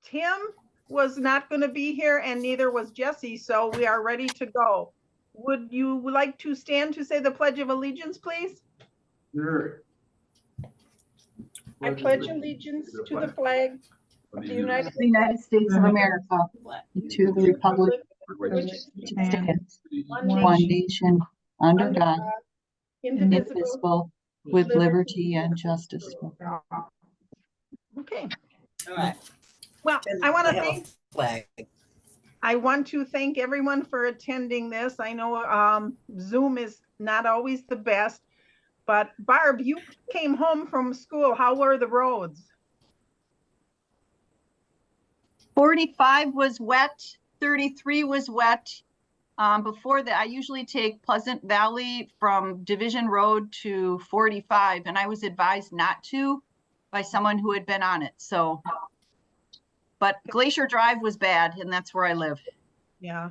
Tim was not going to be here and neither was Jesse, so we are ready to go. Would you like to stand to say the Pledge of Allegiance, please? Sure. I pledge allegiance to the flag of the United States of America, to the republic which stands one nation under God, indivisible, with liberty and justice for all. Okay. All right. Well, I want to thank everyone for attending this. I know Zoom is not always the best, but Barb, you came home from school. How were the roads? 45 was wet, 33 was wet. Before that, I usually take Pleasant Valley from Division Road to 45, and I was advised not to by someone who had been on it. So, but Glacier Drive was bad, and that's where I live. Yeah.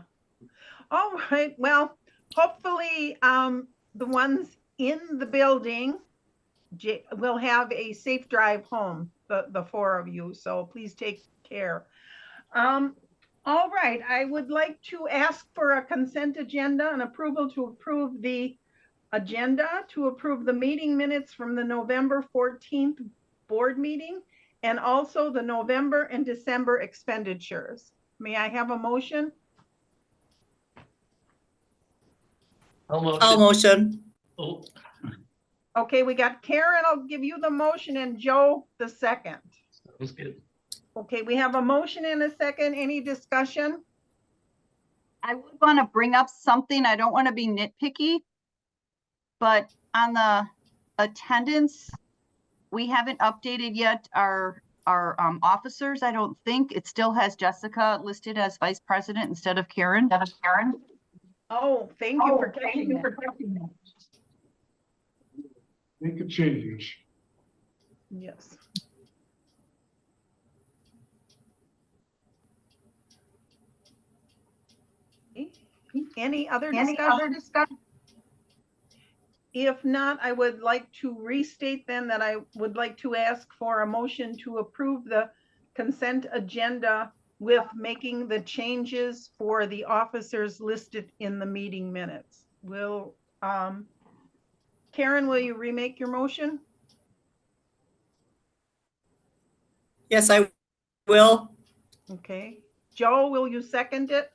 All right. Well, hopefully the ones in the building will have a safe drive home, the four of you. So please take care. All right. I would like to ask for a consent agenda and approval to approve the agenda, to approve the meeting minutes from the November 14th board meeting, and also the November and December expenditures. May I have a motion? I'll motion. Oh, Okay, we got Karen, I'll give you the motion, and Joe the second. sounds good. Okay, we have a motion and a second. Any discussion? I would want to bring up something. I don't want to be nitpicky, but on the attendance, we haven't updated yet our officers. I don't think it still has Jessica listed as vice president instead of Karen. Oh, thank you for catching that. Make a change. Yes. Any other discussion? If not, I would like to restate then that I would like to ask for a motion to approve the consent agenda with making the changes for the officers listed in the meeting minutes. Will, Karen, will you remake your motion? Yes, I will. Okay. Joe, will you second it?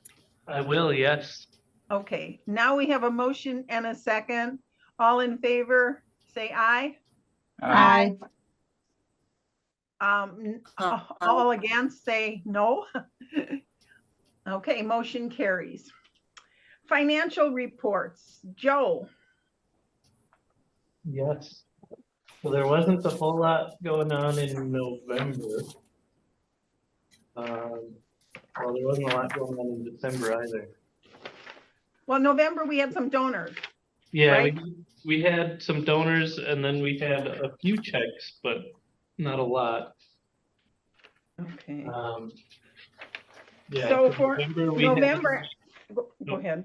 I will, yes. Okay, now we have a motion and a second. All in favor, say aye. Aye. All against, say no. Okay, motion carries. Financial reports, Joe. Yes. So there wasn't a whole lot going on in November. Well, there wasn't a lot going on in December either. Well, November, we had some donors. Yeah, Right. we had some donors and then we had a few checks, but not a lot. Okay, Yeah. so for we November, had, go ahead.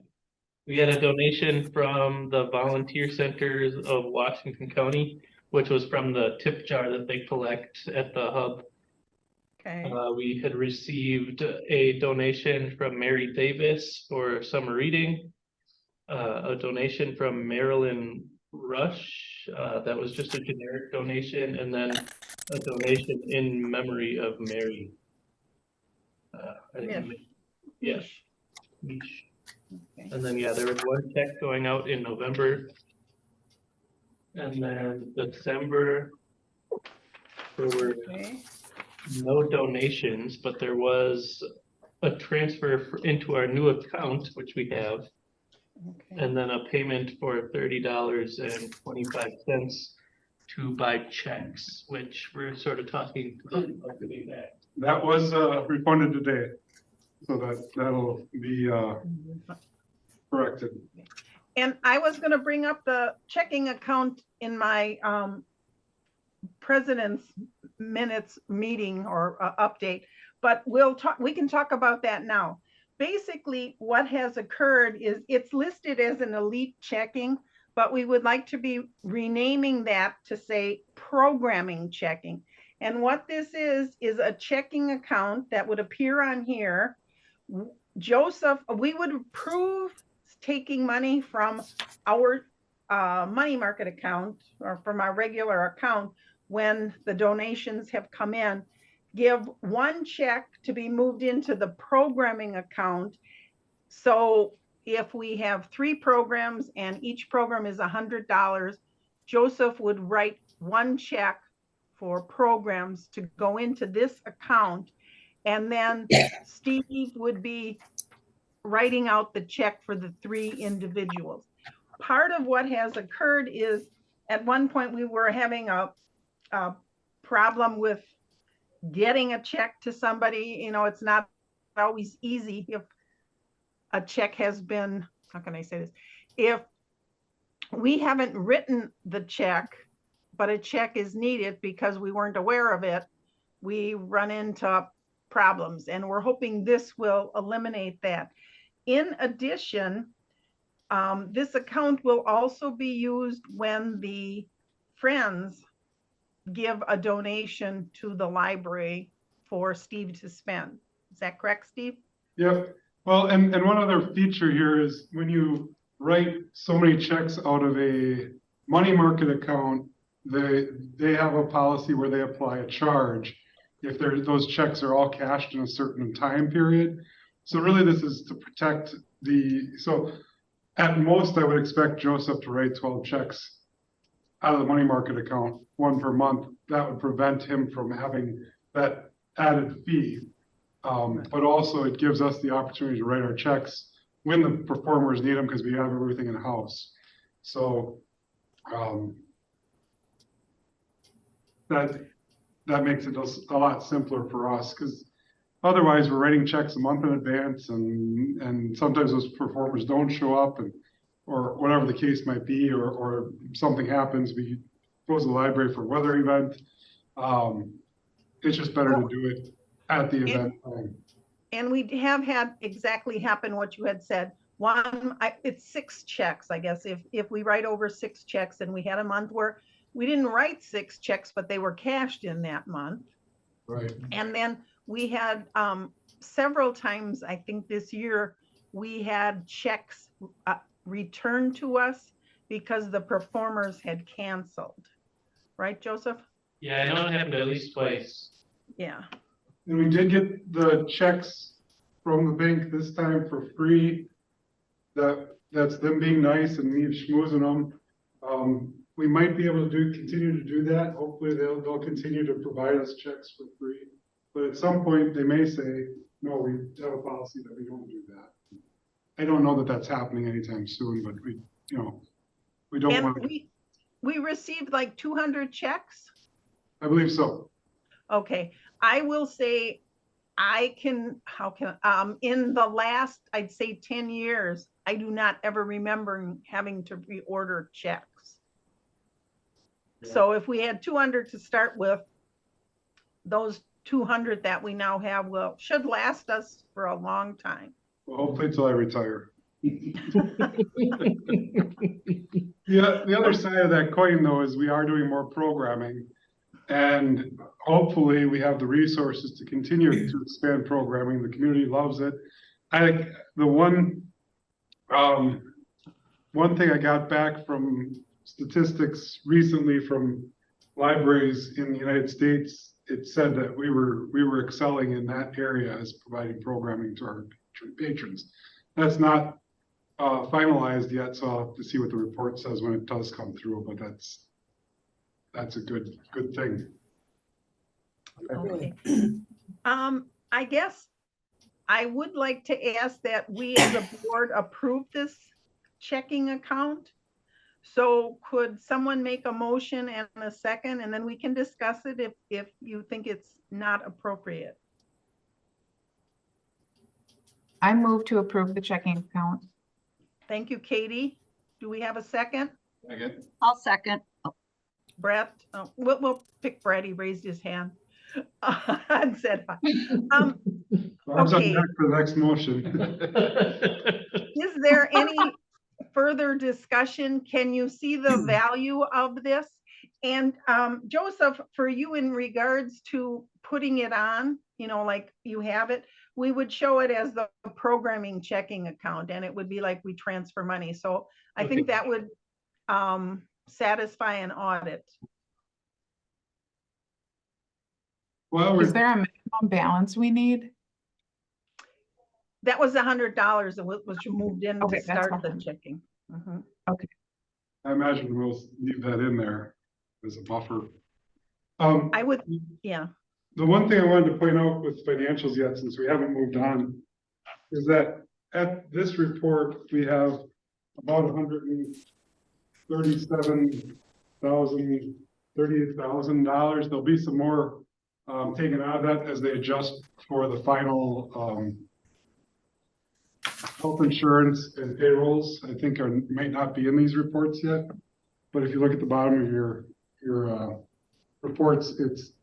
we had a donation from the Volunteer Centers of Washington County, which was from the tip jar that they collect at the hub. Okay, We had received a donation from Mary Davis for summer reading, a donation from Marilyn Rush, that was just a generic donation, and then a donation in memory of Mary. I think Mish. yes, Mish. Okay. And then yeah, there was one check going out in November, and then December there were Okay. no donations, but there was a transfer into our new account, which we have, Okay. and then a payment for $30.25 to buy checks, which we're sort of talking about doing that. That was refunded today, so that'll be corrected. And I was going to bring up the checking account in my president's minutes meeting or update, but we can talk about that now. Basically, what has occurred is it's listed as an elite checking, but we would like to be renaming that to say programming checking. And what this is a checking account that would appear on here. Joseph, we would approve taking money from our money market account or from our regular account when the donations have come in. Give one check to be moved into the programming account. So if we have 3 programs and each program is $100, Joseph would write one check for programs to go into this account. And then Steve would be writing out the check for the 3 individuals. Part of what has occurred is at one point we were having a problem with getting a check to somebody. You know, it's not always easy if a check has been, how can I say this? If we haven't written the check, but a check is needed because we weren't aware of it, we run into problems, and we're hoping this will eliminate that. In addition, this account will also be used when the friends give a donation to the library for Steve to spend. Is that correct, Steve? Yep. Well, and one other feature here is when you write so many checks out of a money market account, they have a policy where they apply a charge if those checks are all cashed in a certain time period. So really this is to protect so at most I would expect Joseph to write 12 checks out of the money market account, 1 per month. That would prevent him from having that added fee. But also it gives us the opportunity to write our checks when the performers need them because we have everything in house. So that makes it a lot simpler for us, because otherwise we're writing checks a month in advance, and sometimes those performers don't show up, or whatever the case might be, or something happens, we go to the library for a weather event. It's just better to do it at the event time. And we have had exactly happen what you had said. It's 6 checks, I guess. If we write over 6 checks, and we had a month where we didn't write 6 checks, but they were cashed in that month. Right. And then we had several times, I think this year, we had checks returned to us because the performers had canceled. Right, Joseph? Yeah, I know it happened at least twice. Yeah. And we did get the checks from the bank this time for free. That's them being nice and me schmoozing them. We might be able to continue to do that. Hopefully they'll continue to provide us checks for free. But at some point they may say, no, we have a policy that we don't do that. I don't know that that's happening anytime soon, but we don't And want to. we received like 200 checks. I believe so. Okay, I will say in the last, I'd say 10 years, I do not ever remember having to reorder checks. Yeah. So if we had 200 to start with, those 200 that we now have should last us for a long time. Well, hopefully till I retire. Yeah, the other side of that coin though is we are doing more programming, and hopefully we have the resources to continue to expand programming. The community loves it. The one thing I got back from statistics recently from libraries in the United States, it said that we were excelling in that area as providing programming to our patrons. That's not finalized yet, so I'll have to see what the report says when it does come through, but that's a good thing. Okay. I guess I would like to ask that we as a board approve this checking account. So could someone make a motion and a second, and then we can discuss it if you think it's not appropriate. I move to approve the checking account. Thank you, Katie. Do we have a second? I'll second. Brett? Oh, we'll pick Brett. He raised his hand and said hi. Okay. Back for the next motion. Is there any further discussion? Can you see the value of this? And Joseph, for you in regards to putting it on, like you have it, we would show it as the programming checking account, and it would be like we transfer money. So I think Okay. that would satisfy an audit. Well, Is there a minimum balance we need? That was $100 that was moved in to Okay, that's start the fine. checking. Mhm. I imagine we'll leave that in there as a buffer. I would, yeah. The one thing I wanted to point out with financials yet, since we haven't moved on, is that at this report, we have about $38,000. There'll be some more taken out of that as they adjust for the final health insurance and payrolls. I think might not be in these reports yet, but if you look at the bottom of your reports, it's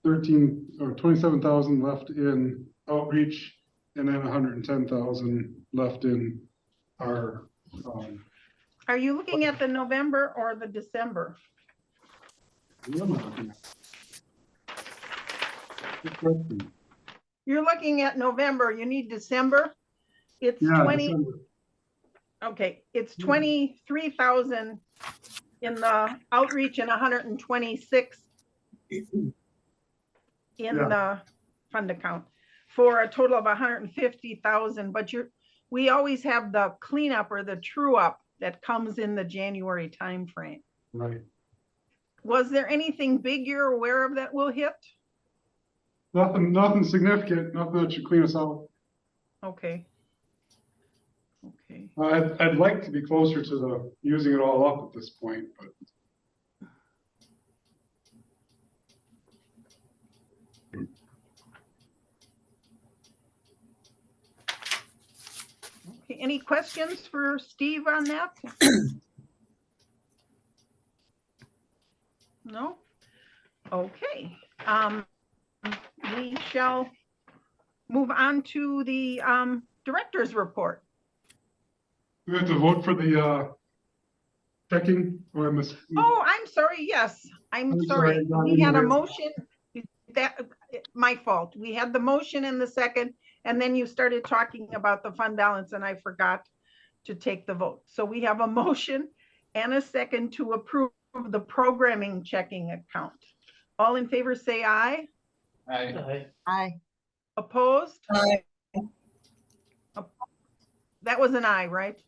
13 or 27,000 left in outreach, and then 110,000 left in our. Are you looking at the November or the December? Good question. You're looking at November, you need December? It's Yeah, 20, December. okay, it's 23,000 in the outreach and 126 in Yeah. the fund account for a total of 150,000, but we always have the cleanup or the true up that comes in the January timeframe. Right. Was there anything big you're aware of that will hit? Nothing significant, nothing that should clean us out. Okay. Okay. I'd like to be closer to the using it all up at this point, but. Okay, any questions for Steve on that? No? Okay. We shall move on to the director's report. We have to vote for the checking, or I must. Oh, I'm sorry, yes, I'm I'm sorry. sorry, Don, We had a anyways. motion, that, my fault. We had the motion in the second, and then you started talking about the fund balance, and I forgot to take the vote. So we have a motion and a second to approve the programming checking account. All in favor, say aye. Aye. Aye. Opposed? Aye. That was an aye, right?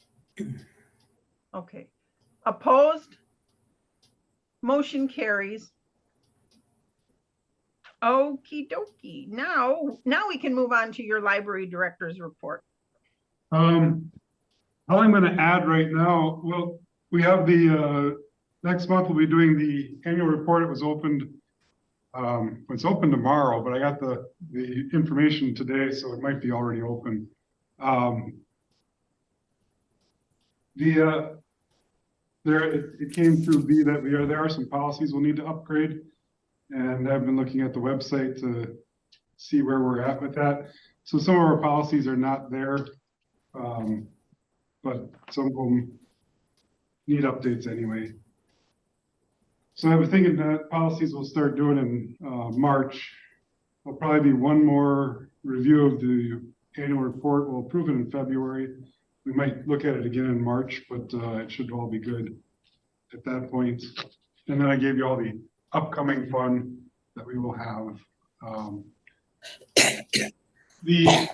Okay. Opposed? Motion carries. Okie dokie. Now we can move on to your library director's report. All I'm gonna add right now, well, we have the, next month we'll be doing the annual report. It was opened, it's open tomorrow, but I got the information today, so it might be already open. It came through B that there are some policies we'll need to upgrade. And I've been looking at the website to see where we're at with that. So some of our policies are not there. But some of them need updates anyway. So I was thinking that policies we'll start doing in March. There'll probably be one more review of the annual report. We'll approve it in February. We might look at it again in March, but it should all be good at that point. And then I gave you all the upcoming fun that we will have. The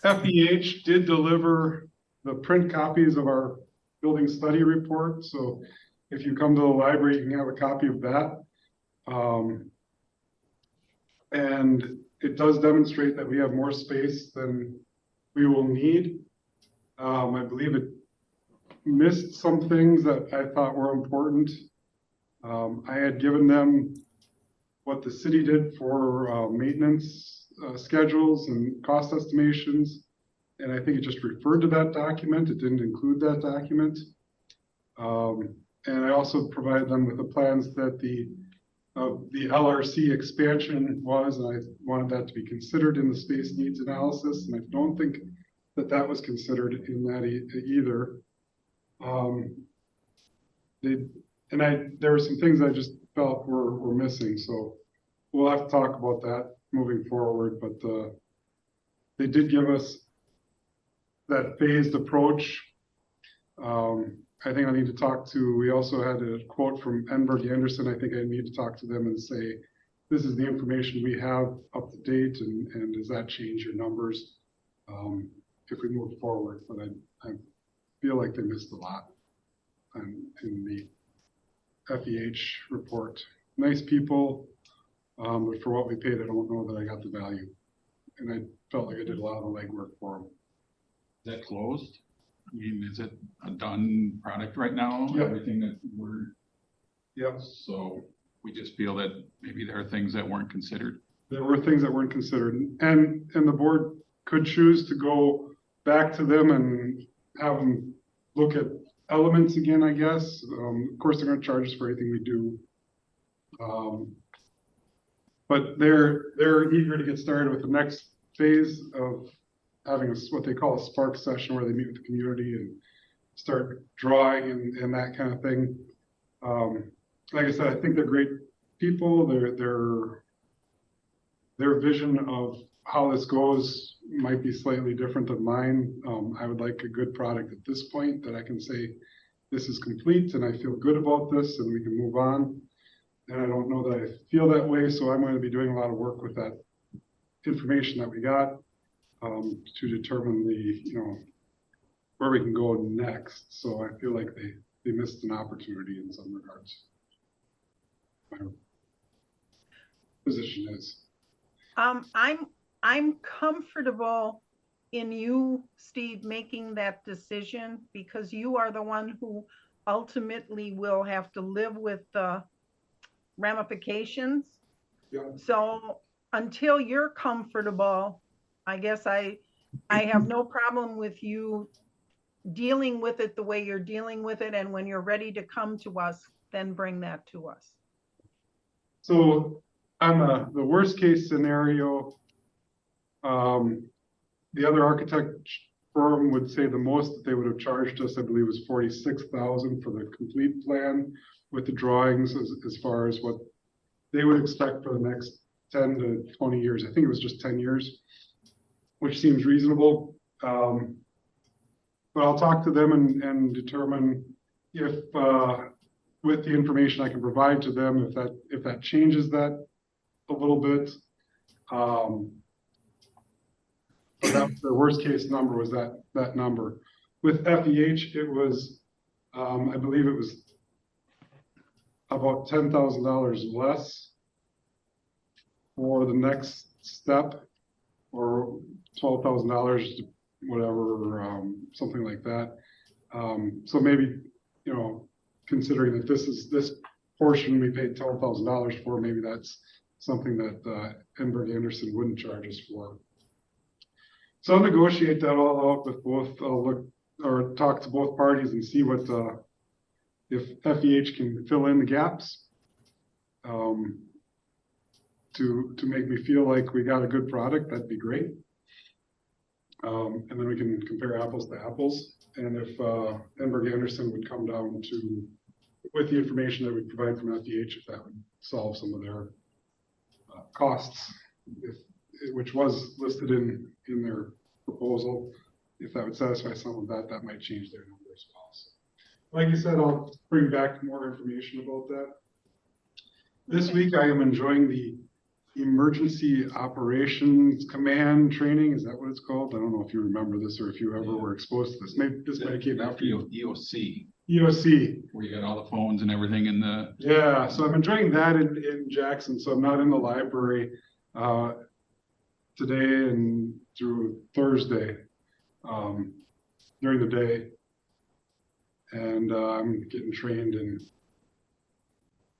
FEH did deliver the print copies of our building study report. So if you come to the library, you can have a copy of that. And it does demonstrate that we have more space than we will need. I believe it missed some things that I thought were important. I had given them what the city did for maintenance schedules and cost estimations. And I think it just referred to that document. It didn't include that document. And I also provided them with the plans that the LRC expansion was, and I wanted that to be considered in the space needs analysis. And I don't think that was considered in that either. There were some things I just felt were missing, so we'll have to talk about that moving forward, but, they did give us that phased approach. I think I need to talk to, we also had a quote from Enberg Anderson. I think I need to talk to them and say, this is the information we have up to date, and does that change your numbers if we move forward? But I feel like they missed a lot in the FEH report. Nice people, but for what we paid, I don't know that I got the value. And I felt like I did a lot of the legwork for them. Is that closed? I mean, is it a done product right now? Yep. Everything that we're, Yep. so we just feel that maybe there are things that weren't considered. There were things that weren't considered, and the board could choose to go back to them and have them look at elements again, I guess. Of course, they're gonna charge us for anything we do. But they're eager to get started with the next phase of having what they call a spark session, where they meet with the community and start drawing and that kind of thing. Like I said, I think they're great people. Their vision of how this goes might be slightly different than mine. I would like a good product at this point that I can say, this is complete and I feel good about this and we can move on. And I don't know that I feel that way, so I'm going to be doing a lot of work with that information that we got to determine where we can go next. So I feel like they missed an opportunity in some regards. My position is. I'm comfortable in you, Steve, making that decision, because you are the one who ultimately will have to live with the ramifications. Yeah. So until you're comfortable, I guess I have no problem with you dealing with it the way you're dealing with it, and when you're ready to come to us, then bring that to us. So on the worst case scenario, the other architect firm would say the most that they would have charged us, I believe, was $46,000 for the complete plan with the drawings as far as what they would expect for the next 10 to 20 years. I think it was just 10 years, which seems reasonable. But I'll talk to them and determine if, with the information I can provide to them, if that changes that a little bit. But that was the worst case number, was that number. With FEH, it was, I believe it was about $10,000 less for the next step, or $12,000, whatever, something like that. So maybe, considering that this portion we paid $12,000 for, maybe that's something that Enberg Anderson wouldn't charge us for. So I'll negotiate that all out with both. I'll look or talk to both parties and see what if FEH can fill in the gaps to make me feel like we got a good product. That'd be great. And then we can compare apples to apples. And if Enberg Anderson would come down to, with the information that we provide from FEH, if that would solve some of their costs, which was listed in their proposal, if that would satisfy some of that, that might change their number as well. So, like you said, I'll bring back more information about that. This week I am enjoying the Emergency Operations Command training. Is that what it's called? I don't know if you remember this or if you ever were exposed to this. Maybe this might have came after you. EOC, EOC. where you got all the phones and everything in the. Yeah, so I'm enjoying that in Jackson. So I'm not in the library today and through Thursday during the day. And I'm getting trained in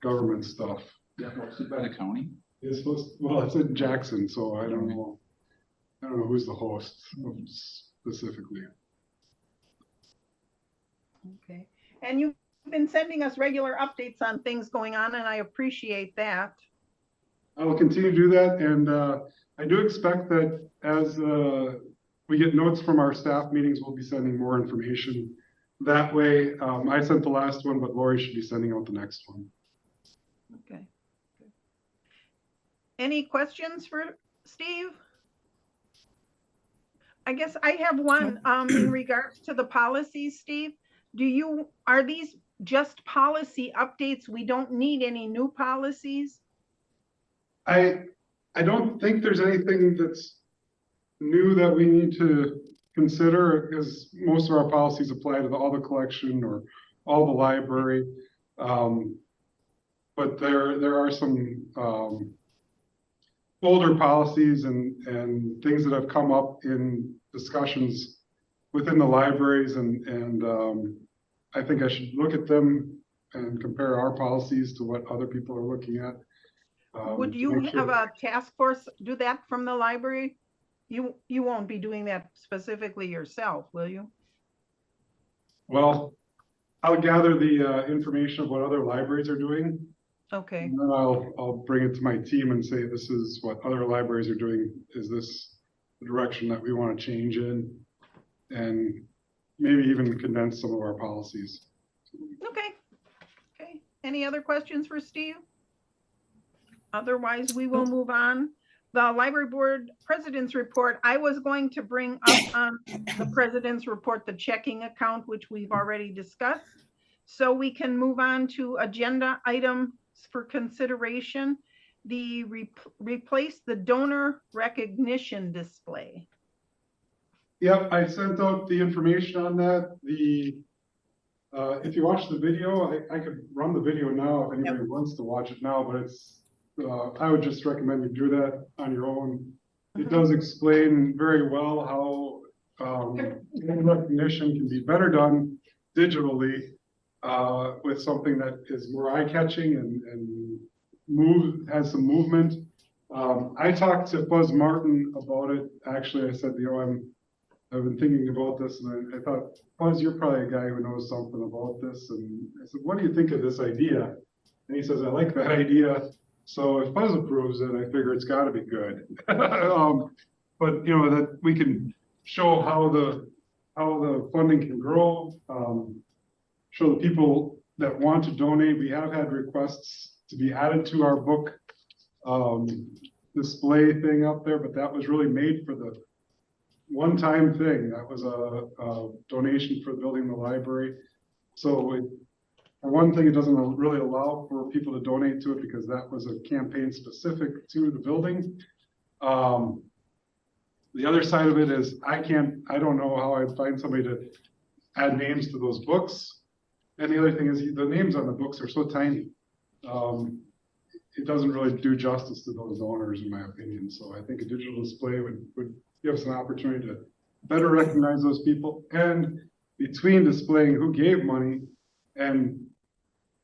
government stuff. Yeah, hosted by the county. It's supposed, well, it's in Jackson, so I don't know who's the host specifically. Okay. And you've been sending us regular updates on things going on, and I appreciate that. I will continue to do that, and I do expect that as we get notes from our staff meetings, we'll be sending more information that way. I sent the last one, but Lori should be sending out the next one. Okay. Any questions for Steve? I guess I have one, in regards to the policies, Steve. Are these just policy updates? We don't need any new policies? I don't think there's anything that's new that we need to consider, because most of our policies apply to all the collection or all the library. But there are some older policies and things that have come up in discussions within the libraries, and I think I should look at them and compare our policies to what other people are looking at. Would to you make sure- have a task force do that from the library? You won't be doing that specifically yourself, will you? Well, I'll gather the information of what other libraries are doing, Okay, and then I'll bring it to my team and say, this is what other libraries are doing. Is this the direction that we want to change in? And maybe even condense some of our policies. okay, okay. Any other questions for Steve? Otherwise, we will move on. The library board president's report, I was going to bring up on the president's report, the checking account, which we've already discussed. So we can move on to agenda items for consideration. The replace the donor recognition display. Yep, I sent out the information on that. If you watch the video, I could run the video now if anybody wants to watch it now, but it's, I would just recommend you do that on your own. It does explain very well how name recognition can be better done digitally with something that is more eye-catching and has some movement. I talked to Buzz Martin about it. Actually, I said, I've been thinking about this, and I thought, Buzz, you're probably a guy who knows something about this. And I said, what do you think of this idea? And he says, I like that idea. So if Buzz approves it, I figure it's got to be good. But that we can show how the funding can grow, show the people that want to donate. We have had requests to be added to our book display thing up there, but that was really made for the one-time thing. That was a donation for building the library. So for one thing, it doesn't really allow for people to donate to it because that was a campaign specific to the building. The other side of it is I don't know how I'd find somebody to add names to those books. And the other thing is the names on the books are so tiny. It doesn't really do justice to those donors, in my opinion. So I think a digital display would give us an opportunity to better recognize those people. And between displaying who gave money and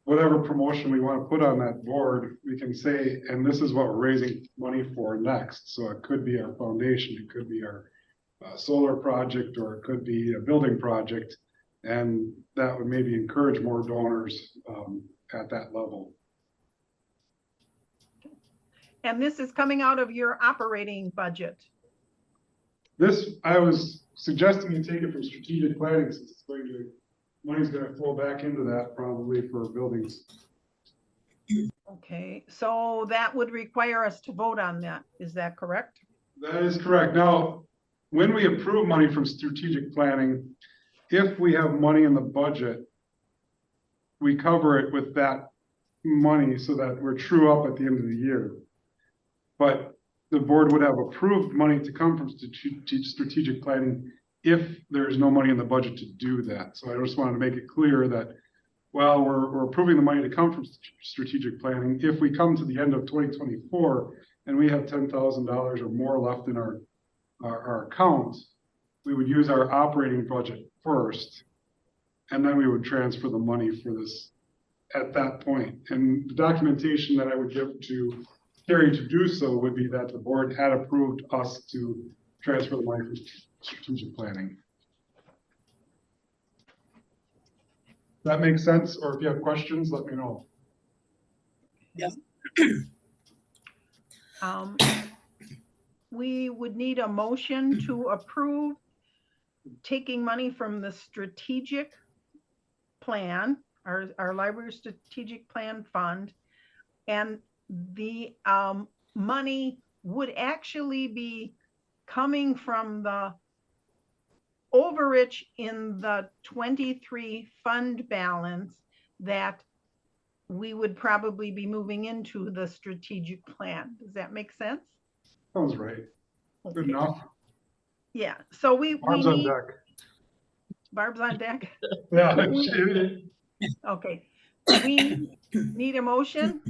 whatever promotion we want to put on that board, we can say, and this is what we're raising money for next. So it could be our foundation, it could be our solar project, or it could be a building project. And that would maybe encourage more donors at that level. And this is coming out of your operating budget. This, I was suggesting you take it from strategic planning, since it's money's going to flow back into that probably for buildings. Okay, so that would require us to vote on that. Is that correct? That is correct. Now, when we approve money from strategic planning, if we have money in the budget, we cover it with that money so that we're true up at the end of the year. But the board would have approved money to come from strategic planning if there's no money in the budget to do that. So I just wanted to make it clear that, well, we're approving the money to come from strategic planning. If we come to the end of 2024 and we have $10,000 or more left in our account, we would use our operating budget first, and then we would transfer the money for this at that point. And the documentation that I would give to Carrie to do so would be that the board had approved us to transfer the money from strategic planning. That makes sense? Or if you have questions, let me know. Yes. We would need a motion to approve taking money from the strategic plan, our library strategic plan fund, and the money would actually be coming from the overage in the 23 fund balance that we would probably be moving into the strategic plan. Does that make sense? Sounds right. Good Okay. enough. Yeah, so we Arms on need, deck. Barb's on deck. Yeah. Okay, we need a motion.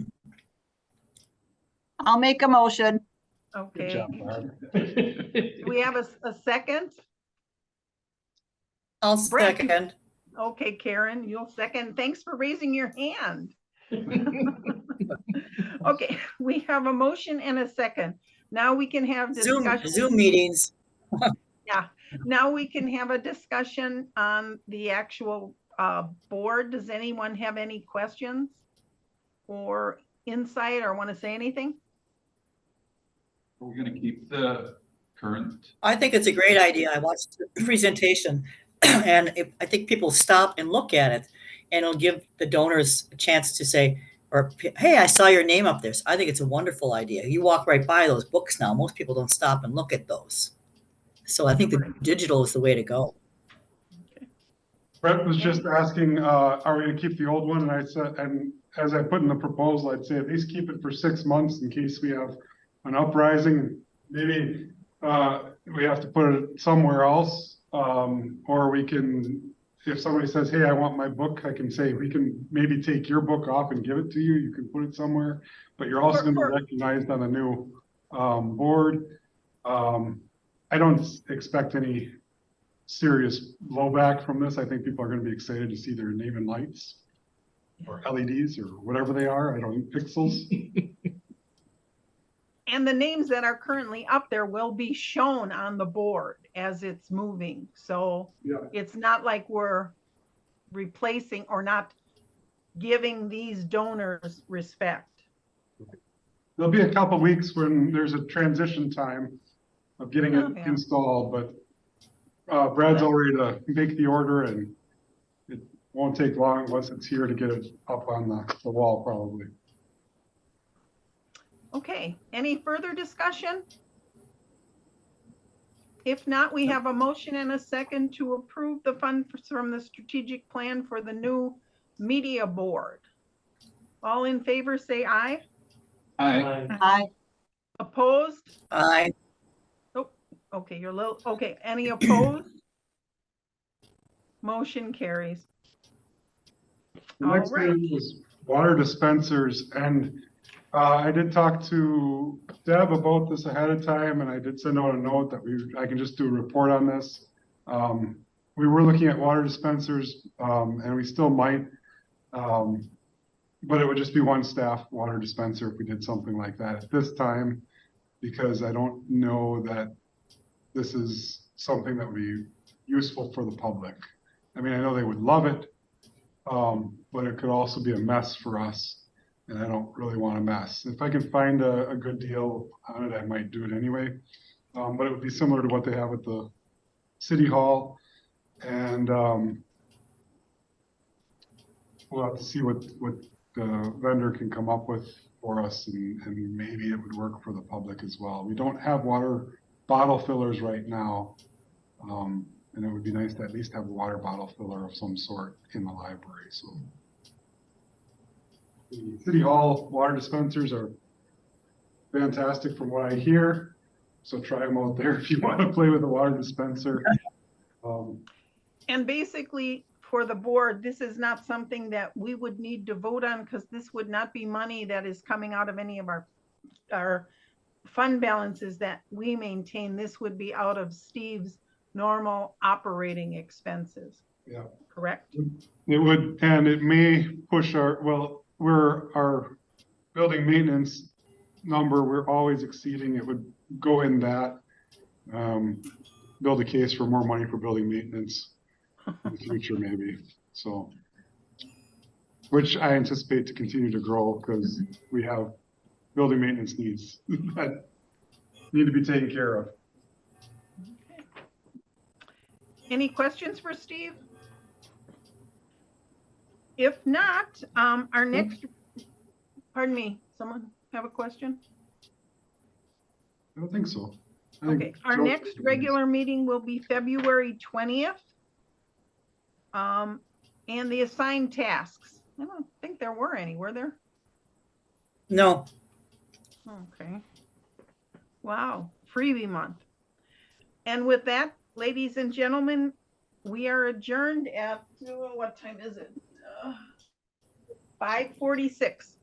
I'll make a motion. Good Okay, job, Barb. do we have a second? I'll Brett. second. Okay, Karen, you'll second. Thanks for raising your hand. Okay, we have a motion and a second. Now we can have Zoom discussion. meetings. Yeah, now we can have a discussion on the actual board. Does anyone have any questions or insight or want to say anything? We're gonna keep the current, I think it's a great idea. I watched the presentation and I think people stop and look at it and it'll give the donors a chance to say, or, hey, I saw your name up there. So I think it's a wonderful idea. You walk right by those books now. Most people don't stop and look at those. So I think the digital is the way to go. Brett was just asking, are we gonna keep the old one? And I said, and as I put in the proposal, I'd say at least keep it for 6 months in case we have an uprising. Maybe we have to put it somewhere else. Or we can, if somebody says, hey, I want my book, I can say, we can maybe take your book off and give it to you. You can put it somewhere, but you're also gonna be recognized on the new board. I don't expect any serious blowback from this. I think people are going to be excited to see their name in lights or LEDs or whatever they are. I don't know, pixels. And the names that are currently up there will be shown on the board as it's moving. So Yeah. it's not like we're replacing or not giving these donors respect. There'll be a couple weeks when there's a transition time of getting it Yeah. installed, but Brad's all ready to make the order and it won't take long once it's here to get it up on the wall probably. Okay, any further discussion? If not, we have a motion and a second to approve the funds from the strategic plan for the new media board. All in favor, say aye. Aye. Opposed? I Oh, okay, you're low. Okay, any opposed? Motion carries. The next All right. thing was water dispensers, and I did talk to Deb about this ahead of time, and I did send out a note that I can just do a report on this. We were looking at water dispensers, and we still might, but it would just be one staff water dispenser if we did something like that at this time, because I don't know that this is something that would be useful for the public. I mean, I know they would love it, but it could also be a mess for us, and I don't really want a mess. If I can find a good deal on it, I might do it anyway. But it would be similar to what they have at the city hall, and we'll have to see what the vendor can come up with for us, and maybe it would work for the public as well. We don't have water bottle fillers right now. And it would be nice to at least have a water bottle filler of some sort in the library. So the city hall water dispensers are fantastic from what I hear. So try them out there if you want to play with a water dispenser. And basically for the board, this is not something that we would need to vote on because this would not be money that is coming out of any of our fund balances that we maintain. This would be out of Steve's normal operating expenses. Yeah. Correct? It would, and it may push our building maintenance number, we're always exceeding, it would go in that, build a case for more money for building maintenance in the future maybe, so. Which I anticipate to continue to grow because we have building maintenance needs that need to be taken care of. Any questions for Steve? If not, our next, pardon me, someone have a question? I don't think so. I think Okay, our Joe- next regular meeting will be February 20th. And the assigned tasks. I don't think there were any, were there? No, Okay. Wow, freebie month. And with that, ladies and gentlemen, we are adjourned at, what time is it? 5:46.